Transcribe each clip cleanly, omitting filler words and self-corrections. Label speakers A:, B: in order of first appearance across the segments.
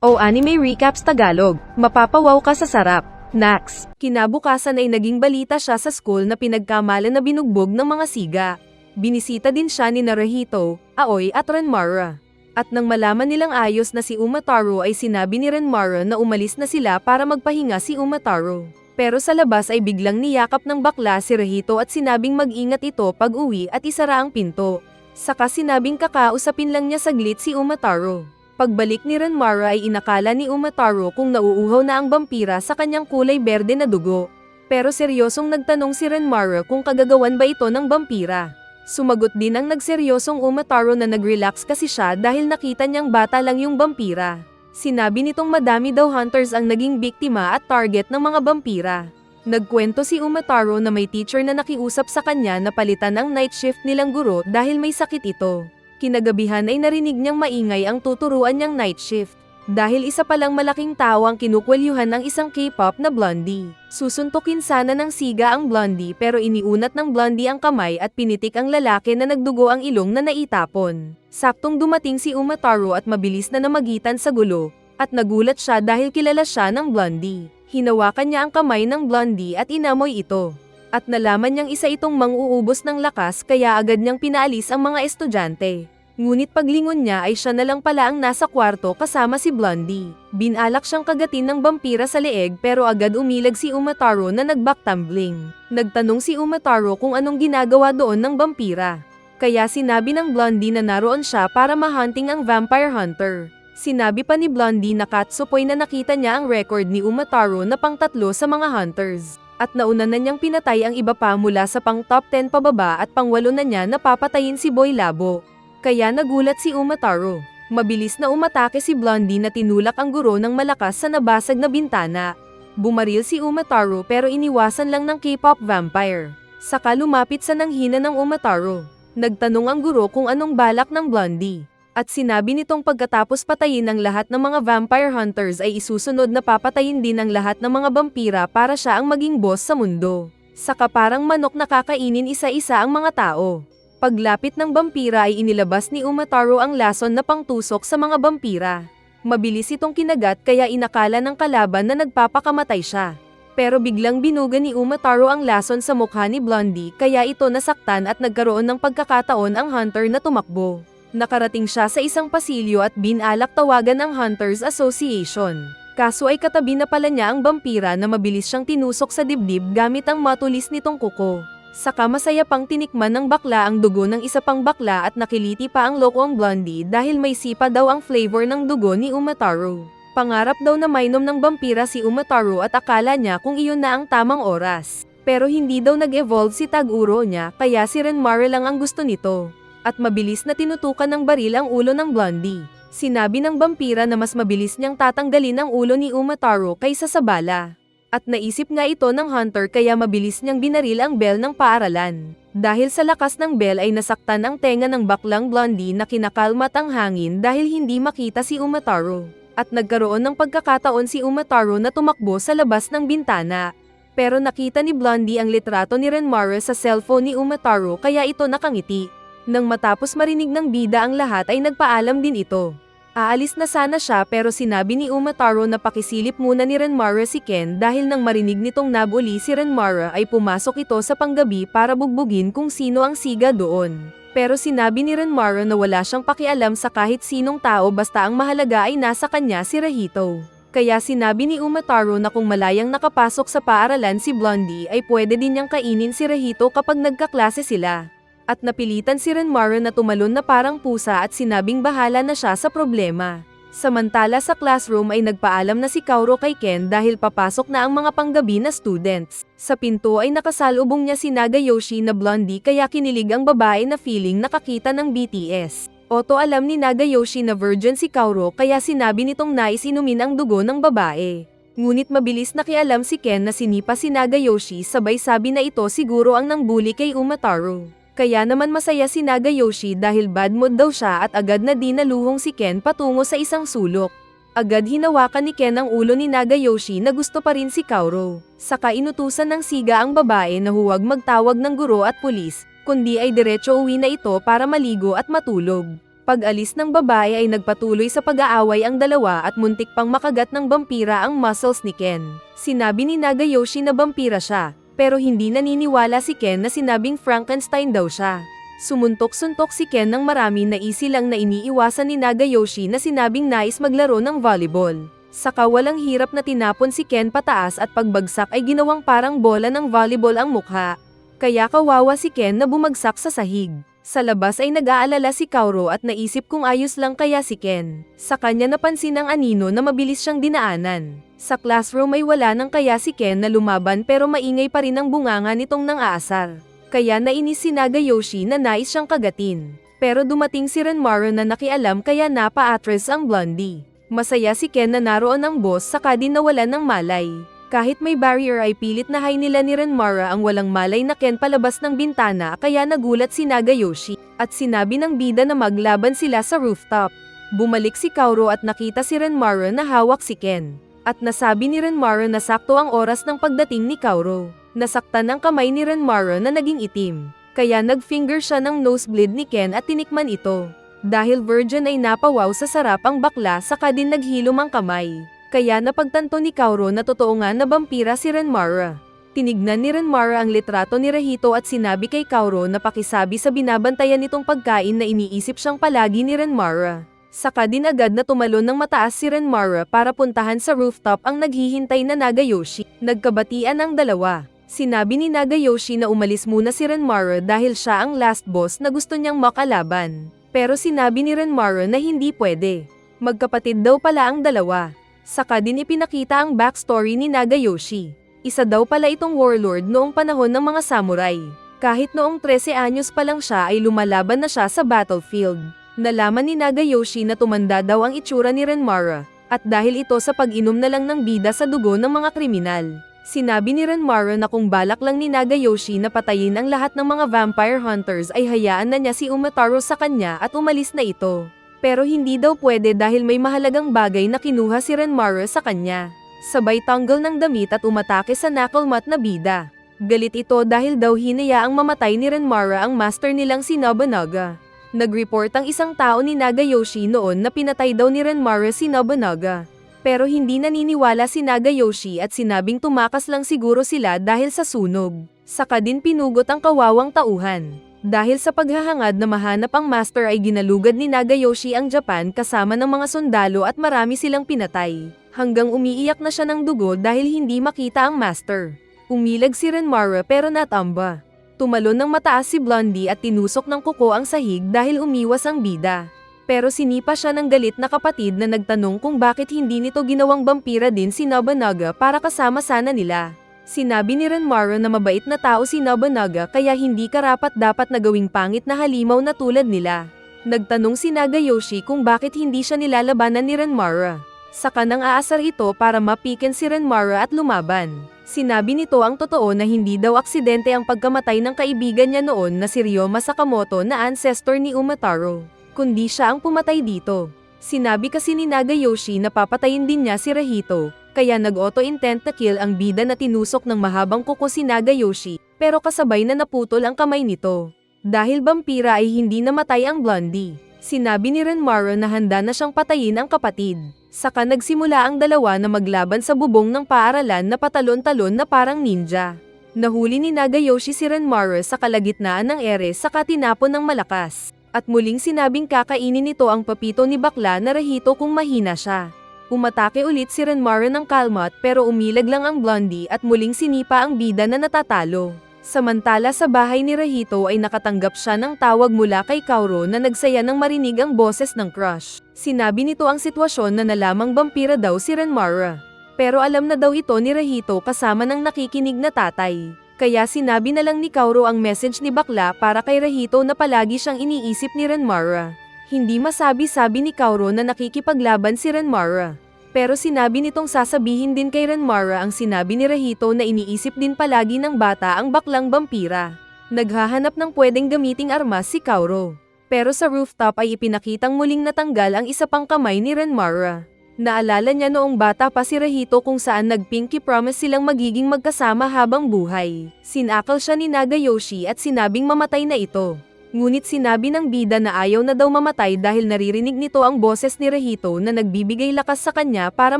A: O Anime Recaps Tagalog, mapapawaw ka sa sarap. Nax. Kinabukasan ay naging balita siya sa school na pinagkamalan na binugbog ng mga siga. Binisita din siya ni Naruhito, Aoi at Renmara. At nang malaman nilang ayos na si Umataro ay sinabi ni Renmara na umalis na sila para magpahinga si Umataro. Pero sa labas ay biglang niyakap ng bakla si Rahito at sinabing mag-ingat ito pag uwi at isara ang pinto. Saka sinabing kakausapin lang niya saglit si Umataro. Pagbalik ni Renmara ay inakala ni Umataro kung nauuhaw na ang vampira sa kanyang kulay berde na dugo. Pero seryosong nagtanong si Renmara kung kagagawan ba ito ng vampira. Sumagot din ang nagseryosong Umataro na nag-relax kasi siya dahil nakita niyang bata lang yung vampira. Sinabi nitong madami daw hunters ang naging biktima at target ng mga vampira. Nagkwento si Umataro na may teacher na nakiusap sa kanya na palitan ang night shift nilang guro dahil may sakit ito. Kinagabihan ay narinig niyang maingay ang tuturuan niyang night shift. Dahil isa palang malaking tao ang kinukwelyuhan ng isang K-pop na blondie. Susuntukin sana ng siga ang blondie pero iniunat ng blondie ang kamay at pinitik ang lalaki na nagdugo ang ilong na naitapon. Saktong dumating si Umataro at mabilis na namagitan sa gulo. At nagulat siya dahil kilala siya ng blondie. Hinawakan niya ang kamay ng blondie at inamoy ito. At nalaman niyang isa itong mang-uubos ng lakas kaya agad niyang pinaalis ang mga estudyante. Ngunit paglingon niya ay siya na lang pala ang nasa kwarto kasama si Blondie. Binalak siyang kagatin ng vampira sa leeg pero agad umilag si Umataro na nag-backtumbling. Nagtanong si Umataro kung anong ginagawa doon ng vampira. Kaya sinabi ng Blondie na naroon siya para ma-hunting ang vampire hunter. Sinabi pa ni Blondie na katsupoy na nakita niya ang record ni Umataro na pang-3 sa mga hunters. At nauna na niyang pinatay ang iba pa mula sa pang top 10 pababa at pang-8 na niya na papatayin si Boy Labo. Kaya nagulat si Umataro. Mabilis na umatake si Blondie na tinulak ang guro ng malakas sa nabasag na bintana. Bumaril si Umataro pero iniwasan lang ng K-pop vampire. Saka lumapit sa nanghina ng Umataro. Nagtanong ang guro kung anong balak ng Blondie. At sinabi nitong pagkatapos patayin ang lahat ng mga vampire hunters ay isusunod na papatayin din ang lahat ng mga vampira para siya ang maging boss sa mundo. Saka parang manok na kakainin isa-isa ang mga tao. Paglapit ng vampira ay inilabas ni Umataro ang lason na pangtusok sa mga vampira. Mabilis itong kinagat kaya inakala ng kalaban na nagpapakamatay siya. Pero biglang binuga ni Umataro ang lason sa mukha ni Blondie kaya ito nasaktan at nagkaroon ng pagkakataon ang hunter na tumakbo. Nakarating siya sa isang pasilyo at binalak tawagan ang Hunters Association. Kaso ay katabi na pala niya ang vampira na mabilis siyang tinusok sa dibdib gamit ang matulis nitong kuko. Saka masaya pang tinikman ng bakla ang dugo ng isa pang bakla at nakiliti pa ang lokong Blondie dahil may sipa daw ang flavor ng dugo ni Umataro. Pangarap daw na mainom ng vampira si Umataro at akala niya kung iyon na ang tamang oras. Pero hindi daw nag-evolve si Taguro niya kaya si Renmara lang ang gusto nito. At mabilis na tinutukan ng baril ang ulo ng Blondie. Sinabi ng vampira na mas mabilis niyang tatanggalin ang ulo ni Umataro kaysa sa bala. At naisip nga ito ng hunter kaya mabilis niyang binaril ang bell ng paaralan. Dahil sa lakas ng bell ay nasaktan ang tenga ng baklang Blondie na kinakalmat ang hangin dahil hindi makita si Umataro. At nagkaroon ng pagkakataon si Umataro na tumakbo sa labas ng bintana. Pero nakita ni Blondie ang litrato ni Renmara sa cellphone ni Umataro kaya ito nakangiti. Nang matapos marinig ng bida ang lahat ay nagpaalam din ito. Aalis na sana siya pero sinabi ni Umataro na pakisilip muna ni Renmara si Ken dahil nang marinig nitong nabuli si Renmara ay pumasok ito sa panggabi para bugbugin kung sino ang siga doon. Pero sinabi ni Renmara na wala siyang pakialam sa kahit sinong tao basta ang mahalaga ay nasa kanya si Rahito. Kaya sinabi ni Umataro na kung malayang nakapasok sa paaralan si Blondie ay pwede din niyang kainin si Rahito kapag nagkaklase sila. At napilitan si Renmara na tumalon na parang pusa at sinabing bahala na siya sa problema. Samantala sa classroom ay nagpaalam na si Kaoru kay Ken dahil papasok na ang mga panggabi na students. Sa pinto ay nakasalubong niya si Nagayoshi na Blondie kaya kinilig ang babae na feeling nakakita ng BTS. Oto alam ni Nagayoshi na virgin si Kaoru kaya sinabi nitong nais inumin ang dugo ng babae. Ngunit mabilis nakialam si Ken na sinipa si Nagayoshi sabay sabi na ito siguro ang nangbuli kay Umataro. Kaya naman masaya si Nagayoshi dahil bad mood daw siya at agad na dinaluhong si Ken patungo sa isang sulok. Agad hinawakan ni Ken ang ulo ni Nagayoshi na gusto pa rin si Kaoru. Saka inutusan ng siga ang babae na huwag magtawag ng guro at pulis, kundi ay diretso uwi na ito para maligo at matulog. Pag-alis ng babae ay nagpatuloy sa pag-aaway ang dalawa at muntik pang makagat ng vampira ang muscles ni Ken. Sinabi ni Nagayoshi na vampira siya, pero hindi naniniwala si Ken na sinabing Frankenstein daw siya. Sumuntok-suntok si Ken ng marami na easy lang na iniiwasan ni Nagayoshi na sinabing nais maglaro ng volleyball. Saka walang hirap na tinapon si Ken pataas at pagbagsak ay ginawang parang bola ng volleyball ang mukha. Kaya kawawa si Ken na bumagsak sa sahig. Sa labas ay nag-aalala si Kaoru at naisip kung ayos lang kaya si Ken. Sa kanya napansin ng anino na mabilis siyang dinaanan. Sa classroom ay wala nang kaya si Ken na lumaban pero maingay pa rin ang bunganga nitong nang aasar. Kaya nainis si Nagayoshi na nais siyang kagatin. Pero dumating si Renmaro na nakialam kaya napa-atras ang blondie. Masaya si Ken na naroon ang boss saka din nawalan ng malay. Kahit may barrier ay pilit na high nila ni Renmara ang walang malay na Ken palabas ng bintana kaya nagulat si Nagayoshi at sinabi ng bida na maglaban sila sa rooftop. Bumalik si Kaoru at nakita si Renmara na hawak si Ken. At nasabi ni Renmara na sakto ang oras ng pagdating ni Kaoru. Nasaktan ang kamay ni Renmara na naging itim. Kaya nag-finger siya ng nosebleed ni Ken at tinikman ito. Dahil virgin ay napawaw sa sarap ang bakla saka din naghilom ang kamay. Kaya napagtanto ni Kaoru na totoo nga na vampira si Renmara. Tinignan ni Renmara ang litrato ni Rahito at sinabi kay Kaoru na pakisabi sa binabantayan nitong pagkain na iniisip siyang palagi ni Renmara. Saka din agad na tumalon ng mataas si Renmara para puntahan sa rooftop ang naghihintay na Nagayoshi. Nagkabatian ang dalawa. Sinabi ni Nagayoshi na umalis muna si Renmara dahil siya ang last boss na gusto niyang makalaban. Pero sinabi ni Renmara na hindi pwede. Magkapatid daw pala ang dalawa. Saka din ipinakita ang backstory ni Nagayoshi. Isa daw pala itong warlord noong panahon ng mga samurai. Kahit noong 13 anyos pa lang siya ay lumalaban na siya sa battlefield. Nalaman ni Nagayoshi na tumanda daw ang itsura ni Renmara, at dahil ito sa pag-inom na lang ng bida sa dugo ng mga kriminal. Sinabi ni Renmara na kung balak lang ni Nagayoshi na patayin ang lahat ng mga vampire hunters ay hayaan na niya si Umataro sa kanya at umalis na ito. Pero hindi daw pwede dahil may mahalagang bagay na kinuha si Renmara sa kanya. Sabay tanggal ng damit at umatake sa knucklemat na bida. Galit ito dahil daw hinayaang mamatay ni Renmara ang master nilang si Nobunaga. Nag-report ang isang tao ni Nagayoshi noon na pinatay daw ni Renmara si Nobunaga. Pero hindi naniniwala si Nagayoshi at sinabing tumakas lang siguro sila dahil sa sunog. Saka din pinugot ang kawawang tauhan. Dahil sa paghahangad na mahanap ang master ay ginalugad ni Nagayoshi ang Japan kasama ng mga sundalo at marami silang pinatay. Hanggang umiiyak na siya ng dugo dahil hindi makita ang master. Umilag si Renmara pero natamba. Tumalon ng mataas si Blondie at tinusok ng kuko ang sahig dahil umiwas ang bida. Pero sinipa siya ng galit na kapatid na nagtanong kung bakit hindi nito ginawang vampira din si Nobunaga para kasama sana nila. Sinabi ni Renmara na mabait na tao si Nobunaga kaya hindi karapat-dapat na gawing pangit na halimaw na tulad nila. Nagtanong si Nagayoshi kung bakit hindi siya nilalabanan ni Renmara. Saka nang aasar ito para mapiken si Renmara at lumaban. Sinabi nito ang totoo na hindi daw aksidente ang pagkamatay ng kaibigan niya noon na si Ryoma Sakamoto na ancestor ni Umataro. Kundi siya ang pumatay dito. Sinabi kasi ni Nagayoshi na papatayin din niya si Rahito. Kaya nag-auto-intent na kill ang bida na tinusok ng mahabang kuko si Nagayoshi, pero kasabay na naputol ang kamay nito. Dahil vampira ay hindi namatay ang Blondie. Sinabi ni Renmara na handa na siyang patayin ang kapatid. Saka nagsimula ang dalawa na maglaban sa bubong ng paaralan na patalon-talon na parang ninja. Nahuli ni Nagayoshi si Renmara sa kalagitnaan ng ere saka tinapon ng malakas. At muling sinabing kakainin nito ang papito ni bakla na Rahito kung mahina siya. Umatake ulit si Renmara ng kalmat pero umilag lang ang Blondie at muling sinipa ang bida na natatalo. Samantala sa bahay ni Rahito ay nakatanggap siya ng tawag mula kay Kaoru na nagsaya ng marinig ang boses ng crush. Sinabi nito ang sitwasyon na nalamang vampira daw si Renmara. Pero alam na daw ito ni Rahito kasama ng nakikinig na tatay. Kaya sinabi na lang ni Kaoru ang message ni bakla para kay Rahito na palagi siyang iniisip ni Renmara. Hindi masabi-sabi ni Kaoru na nakikipaglaban si Renmara. Pero sinabi nitong sasabihin din kay Renmara ang sinabi ni Rahito na iniisip din palagi ng bata ang baklang vampira. Naghahanap ng pwedeng gamiting armas si Kaoru. Pero sa rooftop ay ipinakitang muling natanggal ang isa pang kamay ni Renmara. Naalala niya noong bata pa si Rahito kung saan nag-pinky promise silang magiging magkasama habang buhay. Sinakal siya ni Nagayoshi at sinabing mamatay na ito. Ngunit sinabi ng bida na ayaw na daw mamatay dahil naririnig nito ang boses ni Rahito na nagbibigay lakas sa kanya para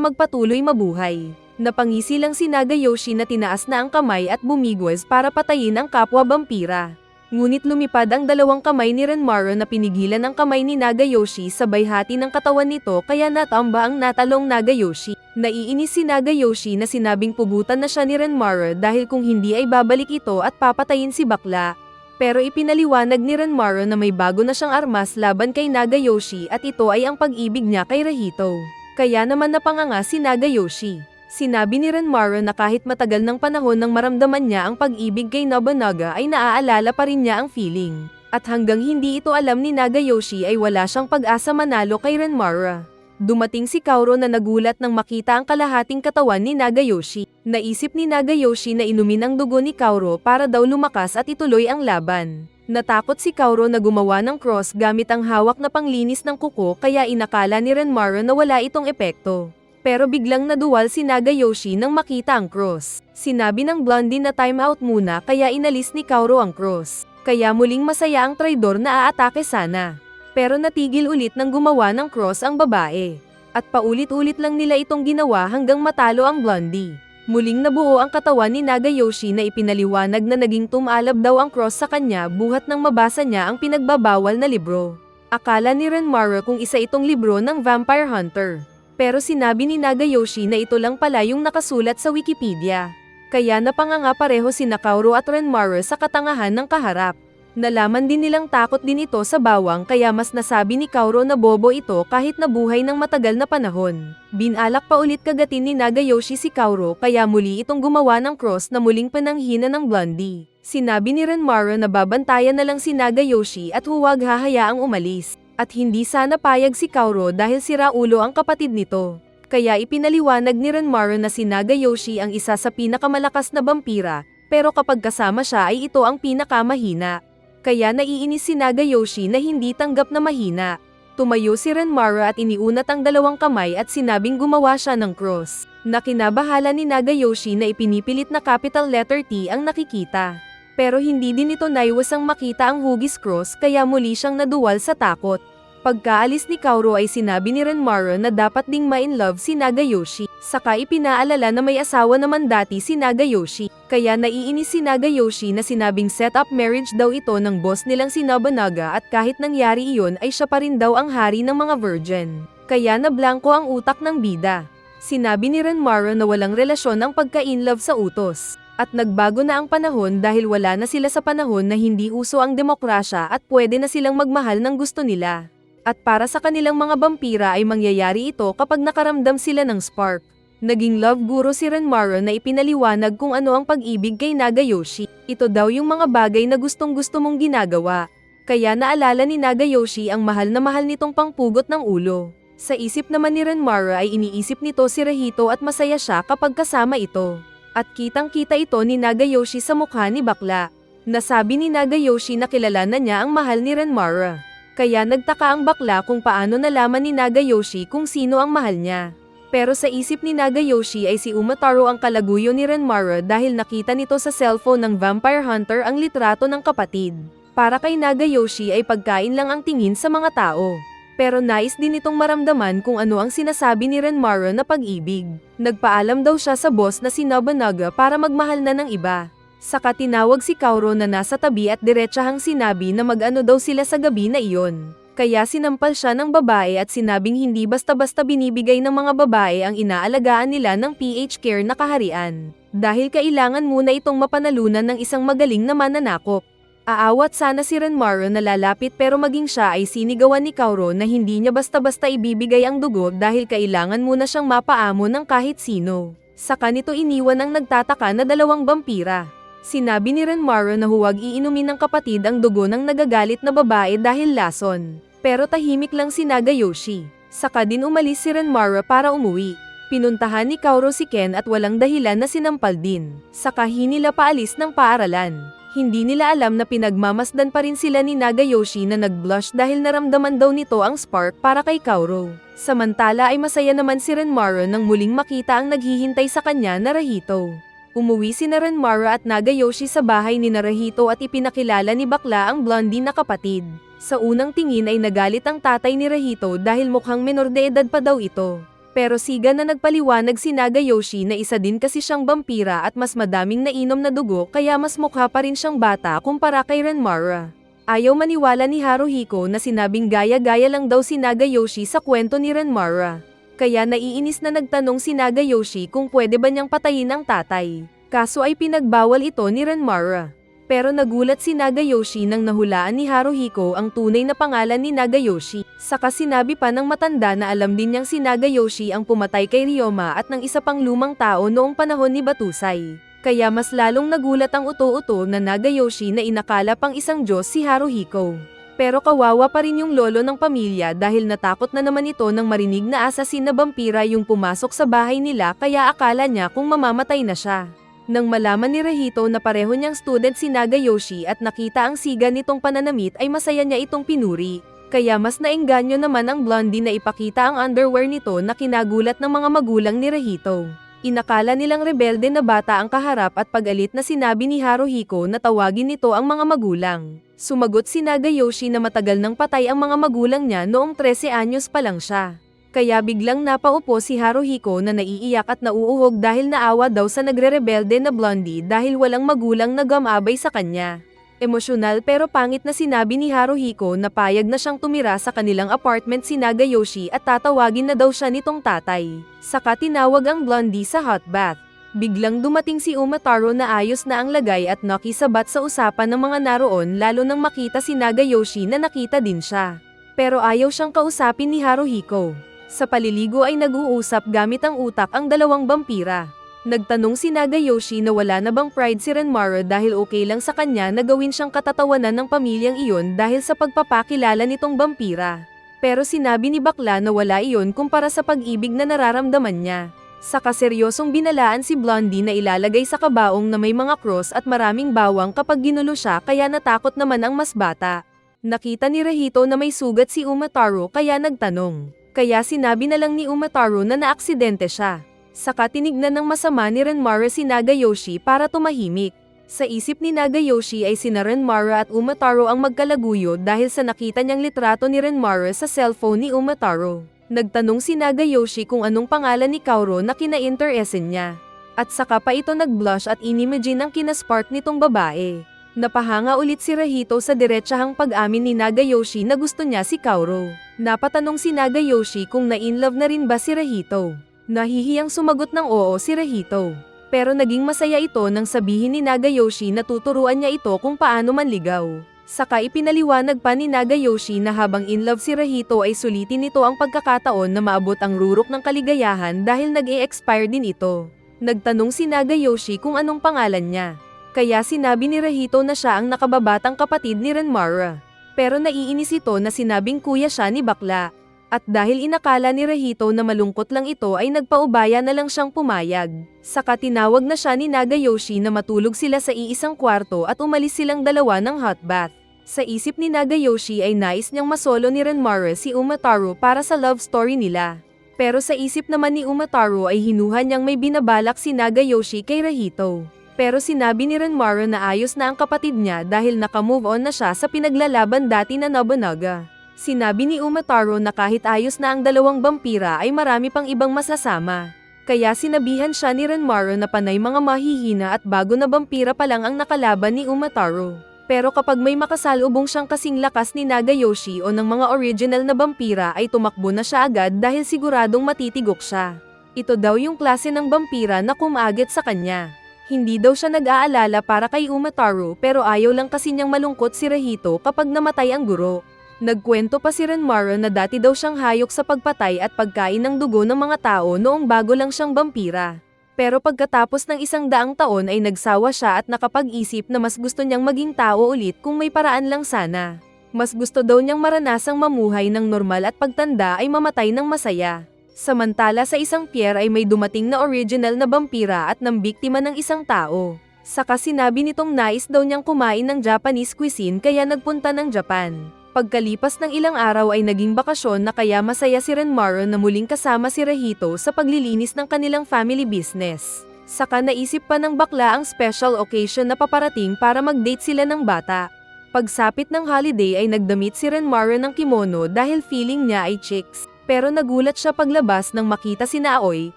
A: magpatuloy mabuhay. Napangisi lang si Nagayoshi na tinaas na ang kamay at bumigwas para patayin ang kapwa vampira. Ngunit lumipad ang dalawang kamay ni Renmaro na pinigilan ang kamay ni Nagayoshi sa bayhati ng katawan nito kaya natamba ang natalong Nagayoshi. Naiinis si Nagayoshi na sinabing pugutan na siya ni Renmaro dahil kung hindi ay babalik ito at papatayin si bakla. Pero ipinaliwanag ni Renmaro na may bago na siyang armas laban kay Nagayoshi at ito ay ang pag-ibig niya kay Rahito. Kaya naman napanganga si Nagayoshi. Sinabi ni Renmaro na kahit matagal ng panahon nang maramdaman niya ang pag-ibig kay Nobunaga ay naaalala pa rin niya ang feeling. At hanggang hindi ito alam ni Nagayoshi ay wala siyang pag-asa manalo kay Renmaro. Dumating si Kaoru na nagulat nang makita ang kalahating katawan ni Nagayoshi. Naisip ni Nagayoshi na inumin ang dugo ni Kaoru para daw lumakas at ituloy ang laban. Natakot si Kaoru na gumawa ng cross gamit ang hawak na panglinis ng kuko kaya inakala ni Renmaro na wala itong epekto. Pero biglang naduwal si Nagayoshi nang makita ang cross. Sinabi ng blondie na time out muna kaya inalis ni Kaoru ang cross. Kaya muling masaya ang traidor na aatake sana. Pero natigil ulit nang gumawa ng cross ang babae. At paulit-ulit lang nila itong ginawa hanggang matalo ang blondie. Muling nabuo ang katawan ni Nagayoshi na ipinaliwanag na naging tumalab daw ang cross sa kanya buhat nang mabasa niya ang pinagbabawal na libro. Akala ni Renmaro kung isa itong libro ng Vampire Hunter. Pero sinabi ni Nagayoshi na ito lang pala yung nakasulat sa Wikipedia. Kaya napanganga pareho sina Kaoru at Renmaro sa katangahan ng kaharap. Nalaman din nilang takot din ito sa bawang kaya mas nasabi ni Kaoru na bobo ito kahit nabuhay ng matagal na panahon. Binalak pa ulit kagatin ni Nagayoshi si Kaoru kaya muli itong gumawa ng cross na muling pananghina ng blondie. Sinabi ni Renmaro na babantayan na lang si Nagayoshi at huwag hahayaang umalis. At hindi sana payag si Kaoru dahil sira ulo ang kapatid nito. Kaya ipinaliwanag ni Renmaro na si Nagayoshi ang isa sa pinakamalakas na vampira, pero kapag kasama siya ay ito ang pinakamahina. Kaya naiinis si Nagayoshi na hindi tanggap na mahina. Tumayo si Renmaro at iniunat ang dalawang kamay at sinabing gumawa siya ng cross. Nakinabahala ni Nagayoshi na ipinipilit na capital letter T ang nakikita. Pero hindi din ito naiwasang makita ang hugis cross kaya muli siyang naduwal sa takot. Pagkaalis ni Kaoru ay sinabi ni Renmaro na dapat ding ma-in-love si Nagayoshi. Saka ipinaalala na may asawa naman dati si Nagayoshi. Kaya naiinis si Nagayoshi na sinabing set-up marriage daw ito ng boss nilang si Nobunaga at kahit nangyari iyon ay siya pa rin daw ang hari ng mga virgin. Kaya nablangko ang utak ng bida. Sinabi ni Renmaro na walang relasyon ang pagka-in-love sa utos. At nagbago na ang panahon dahil wala na sila sa panahon na hindi uso ang demokrasya at pwede na silang magmahal ng gusto nila. At para sa kanilang mga vampira ay mangyayari ito kapag nakaramdam sila ng spark. Naging love guru si Renmaro na ipinaliwanag kung ano ang pag-ibig kay Nagayoshi. Ito daw yung mga bagay na gustong-gusto mong ginagawa. Kaya naalala ni Nagayoshi ang mahal na mahal nitong pangpugot ng ulo. Sa isip naman ni Renmaro ay iniisip nito si Rahito at masaya siya kapag kasama ito. At kitang-kita ito ni Nagayoshi sa mukha ni bakla. Nasabi ni Nagayoshi na kilala na niya ang mahal ni Renmaro. Kaya nagtaka ang bakla kung paano nalaman ni Nagayoshi kung sino ang mahal niya. Pero sa isip ni Nagayoshi ay si Umataro ang kalaguyo ni Renmaro dahil nakita nito sa cellphone ng Vampire Hunter ang litrato ng kapatid. Para kay Nagayoshi ay pagkain lang ang tingin sa mga tao. Pero nais din itong maramdaman kung ano ang sinasabi ni Renmaro na pag-ibig. Nagpaalam daw siya sa boss na si Nobunaga para magmahal na ng iba. Saka tinawag si Kaoru na nasa tabi at diretsahang sinabi na mag-ano daw sila sa gabi na iyon. Kaya sinampal siya ng babae at sinabing hindi basta-basta binibigay ng mga babae ang inaalagaan nila ng PH Care na kaharian. Dahil kailangan muna itong mapanalunan ng isang magaling na mananakop. Aawat sana si Renmaro na lalapit pero maging siya ay sinigawan ni Kaoru na hindi niya basta-basta ibibigay ang dugo dahil kailangan muna siyang mapaamo ng kahit sino. Saka nito iniwan ang nagtataka na dalawang vampira. Sinabi ni Renmaro na huwag iinumin ng kapatid ang dugo ng nagagalit na babae dahil lason. Pero tahimik lang si Nagayoshi. Saka din umalis si Renmaro para umuwi. Pinuntahan ni Kaoru si Ken at walang dahilan na sinampal din. Saka hinila paalis ng paaralan. Hindi nila alam na pinagmamasdan pa rin sila ni Nagayoshi na nag-blush dahil naramdaman daw nito ang spark para kay Kaoru. Samantala ay masaya naman si Renmaro nang muling makita ang naghihintay sa kanya na Rahito. Umuwi si Renmara at Nagayoshi sa bahay ni Naruhito at ipinakilala ni Bakla ang blondie na kapatid. Sa unang tingin ay nagalit ang tatay ni Naruhito dahil mukhang menor de edad pa daw ito. Pero siga na nagpaliwanag si Nagayoshi na isa din kasi siyang vampira at mas madaming nainom na dugo kaya mas mukha pa rin siyang bata kumpara kay Renmara. Ayaw maniwala ni Haruhiko na sinabing gaya-gaya lang daw si Nagayoshi sa kwento ni Renmara. Kaya naiinis na nagtanong si Nagayoshi kung pwede ba niyang patayin ang tatay. Kaso ay pinagbawal ito ni Renmara. Pero nagulat si Nagayoshi nang nahulaan ni Haruhiko ang tunay na pangalan ni Nagayoshi. Saka sinabi pa ng matanda na alam din niyang si Nagayoshi ang pumatay kay Ryoma at ng isa pang lumang tao noong panahon ni Batusay. Kaya mas lalong nagulat ang uto-uto na Nagayoshi na inakala pang isang Diyos si Haruhiko. Pero kawawa pa rin yung lolo ng pamilya dahil natakot na naman ito nang marinig na asasin na vampira yung pumasok sa bahay nila kaya akala niya kung mamamatay na siya. Nang malaman ni Naruhito na pareho niyang student si Nagayoshi at nakita ang siga nitong pananamit ay masaya niya itong pinuri. Kaya mas naengganyo naman ang blondie na ipakita ang underwear nito na kinagulat ng mga magulang ni Naruhito. Inakala nilang rebelde na bata ang kaharap at pag-alit na sinabi ni Haruhiko na tawagin nito ang mga magulang. Sumagot si Nagayoshi na matagal nang patay ang mga magulang niya noong 13 anyos pa lang siya. Kaya biglang napaupo si Haruhiko na naiiyak at nauuhog dahil naawa daw sa nagre-rebelde na blondie dahil walang magulang na gumabay sa kanya. Emosyonal pero pangit na sinabi ni Haruhiko na payag na siyang tumira sa kanilang apartment si Nagayoshi at tatawagin na daw siya nitong tatay. Saka tinawag ang blondie sa hot bath. Biglang dumating si Umataro na ayos na ang lagay at nakisabat sa usapan ng mga naroon lalo nang makita si Nagayoshi na nakita din siya. Pero ayaw siyang kausapin ni Haruhiko. Sa paliligo ay nag-uusap gamit ang utak ang dalawang vampira. Nagtanong si Nagayoshi na wala na bang pride si Renmara dahil okay lang sa kanya na gawin siyang katatawanan ng pamilyang iyon dahil sa pagpapakilala nitong vampira. Pero sinabi ni Bakla na wala iyon kumpara sa pag-ibig na nararamdaman niya. Saka seryosong binalaan si Blondie na ilalagay sa kabaong na may mga cross at maraming bawang kapag ginulo siya kaya natakot naman ang mas bata. Nakita ni Naruhito na may sugat si Umataro kaya nagtanong. Kaya sinabi na lang ni Umataro na naaksidente siya. Saka tinignan ng masama ni Renmara si Nagayoshi para tumahimik. Sa isip ni Nagayoshi ay sina Renmara at Umataro ang magkalaguyo dahil sa nakita niyang litrato ni Renmara sa cellphone ni Umataro. Nagtanong si Nagayoshi kung anong pangalan ni Kaoru na kina-interessen niya. At saka pa ito nag-blush at inimagine ang kinaspark nitong babae. Napahanga ulit si Naruhito sa diretsahang pag-amin ni Nagayoshi na gusto niya si Kaoru. Napatanong si Nagayoshi kung na-inlove na rin ba si Naruhito. Nahihiyang sumagot ng oo si Naruhito. Pero naging masaya ito nang sabihin ni Nagayoshi na tuturuan niya ito kung paano manligaw. Saka ipinaliwanag pa ni Nagayoshi na habang in love si Naruhito ay sulitin nito ang pagkakataon na maabot ang rurok ng kaligayahan dahil nag-e-expire din ito. Nagtanong si Nagayoshi kung anong pangalan niya. Kaya sinabi ni Naruhito na siya ang nakababatang kapatid ni Renmara. Pero naiinis ito na sinabing kuya siya ni Bakla. At dahil inakala ni Naruhito na malungkot lang ito ay nagpaubaya na lang siyang pumayag. Saka tinawag na siya ni Nagayoshi na matulog sila sa iisang kwarto at umalis silang dalawa ng hot bath. Sa isip ni Nagayoshi ay nais niyang masolo ni Renmara si Umataro para sa love story nila. Pero sa isip naman ni Umataro ay hinuha niyang may binabalak si Nagayoshi kay Naruhito. Pero sinabi ni Renmara na ayos na ang kapatid niya dahil naka-move on na siya sa pinaglalaban dati na Nobunaga. Sinabi ni Umataro na kahit ayos na ang dalawang vampira ay marami pang ibang masasama. Kaya sinabihan siya ni Renmara na panay mga mahihina at bago na vampira pa lang ang nakalaban ni Umataro. Pero kapag may makasalubong siyang kasing lakas ni Nagayoshi o ng mga original na vampira ay tumakbo na siya agad dahil siguradong matitigok siya. Ito daw yung klase ng vampira na kumagit sa kanya. Hindi daw siya nag-aalala para kay Umataro pero ayaw lang kasi niyang malungkot si Naruhito kapag namatay ang guro. Nagkwento pa si Renmara na dati daw siyang hayok sa pagpatay at pagkain ng dugo ng mga tao noong bago lang siyang vampira. Pero pagkatapos ng 100 taon ay nagsawa siya at nakapag-isip na mas gusto niyang maging tao ulit kung may paraan lang sana. Mas gusto daw niyang maranasang mamuhay ng normal at pagtanda ay mamatay ng masaya. Samantala sa isang pier ay may dumating na original na vampira at nambiktima ng isang tao. Saka sinabi nitong nais daw niyang kumain ng Japanese cuisine kaya nagpunta ng Japan. Pagkalipas ng ilang araw ay naging bakasyon na kaya masaya si Renmara na muling kasama si Naruhito sa paglilinis ng kanilang family business. Saka naisip pa ng bakla ang special occasion na paparating para mag-date sila ng bata. Pagsapit ng holiday ay nagdamit si Renmara ng kimono dahil feeling niya ay chicks. Pero nagulat siya paglabas nang makita sina Aoi,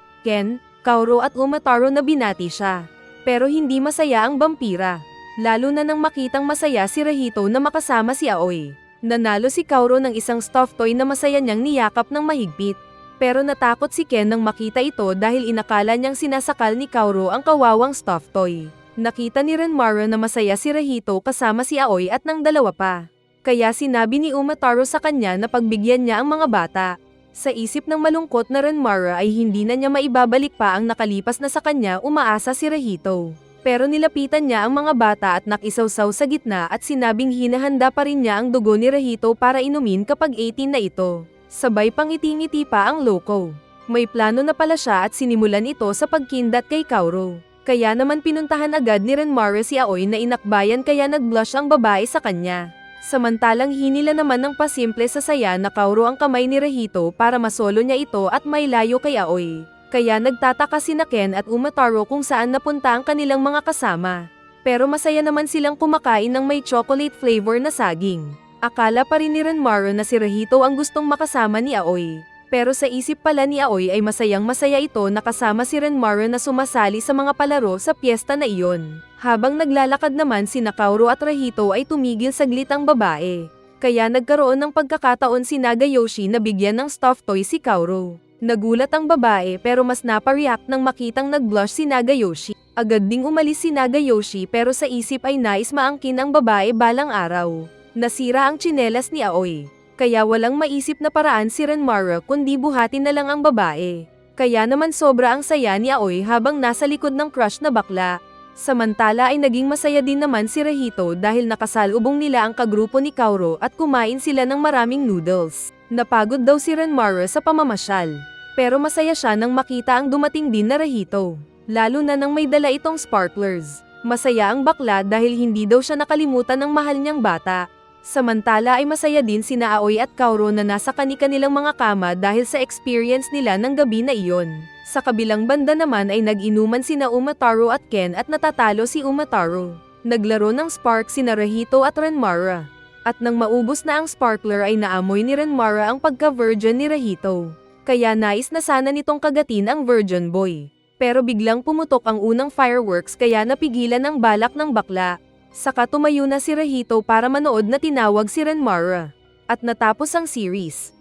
A: Ken, Kaoru at Umataro na binati siya. Pero hindi masaya ang vampira. Lalo na nang makitang masaya si Rahito na makasama si Aoi. Nanalo si Kaoru ng isang stuffed toy na masaya niyang niyakap ng mahigpit. Pero natakot si Ken nang makita ito dahil inakala niyang sinasakal ni Kaoru ang kawawang stuffed toy. Nakita ni Renmara na masaya si Rahito kasama si Aoi at ng dalawa pa. Kaya sinabi ni Umataro sa kanya na pagbigyan niya ang mga bata. Sa isip ng malungkot na Renmara ay hindi na niya maibabalik pa ang nakalipas na sa kanya umaasa si Rahito. Pero nilapitan niya ang mga bata at nakisawsaw sa gitna at sinabing hinahanda pa rin niya ang dugo ni Rahito para inumin kapag 18 na ito. Sabay pang ngiti-ngiti pa ang loko. May plano na pala siya at sinimulan ito sa pagkindat kay Kaoru. Kaya naman pinuntahan agad ni Renmara si Aoi na inakbayan kaya nag-blush ang babae sa kanya. Samantalang hinila naman ng pasimple sa saya na Kaoru ang kamay ni Rahito para masolo niya ito at may layo kay Aoi. Kaya nagtataka sina Ken at Umataro kung saan napunta ang kanilang mga kasama. Pero masaya naman silang kumakain ng may chocolate flavor na saging. Akala pa rin ni Renmara na si Rahito ang gustong makasama ni Aoi. Pero sa isip pala ni Aoi ay masayang-masaya ito na kasama si Renmara na sumasali sa mga palaro sa piyesta na iyon. Habang naglalakad naman sina Kaoru at Rahito ay tumigil saglit ang babae. Kaya nagkaroon ng pagkakataon si Nagayoshi na bigyan ng stuffed toy si Kaoru. Nagulat ang babae pero mas napareact nang makitang nag-blush si Nagayoshi. Agad ding umalis si Nagayoshi pero sa isip ay nais maangkin ang babae balang araw. Nasira ang tsinelas ni Aoi. Kaya walang maisip na paraan si Renmara kundi buhatin na lang ang babae. Kaya naman sobra ang saya ni Aoi habang nasa likod ng crush na bakla. Samantala ay naging masaya din naman si Rahito dahil nakasalubong nila ang kagrupo ni Kaoru at kumain sila ng maraming noodles. Napagod daw si Renmara sa pamamasyal. Pero masaya siya nang makita ang dumating din na Rahito. Lalo na nang may dala itong sparklers. Masaya ang bakla dahil hindi daw siya nakalimutan ng mahal niyang bata. Samantala ay masaya din sina Aoi at Kaoru na nasa kani-kanilang mga kama dahil sa experience nila ng gabi na iyon. Sa kabilang banda naman ay nag-inuman sina Umataro at Ken at natatalo si Umataro. Naglaro ng spark sina Rahito at Renmara. At nang maubos na ang sparkler ay naamoy ni Renmara ang pagka-virgin ni Rahito. Kaya nais na sana nitong kagatin ang virgin boy. Pero biglang pumutok ang unang fireworks kaya napigilan ang balak ng bakla. Saka tumayo na si Rahito para manood na tinawag si Renmara. At natapos ang series.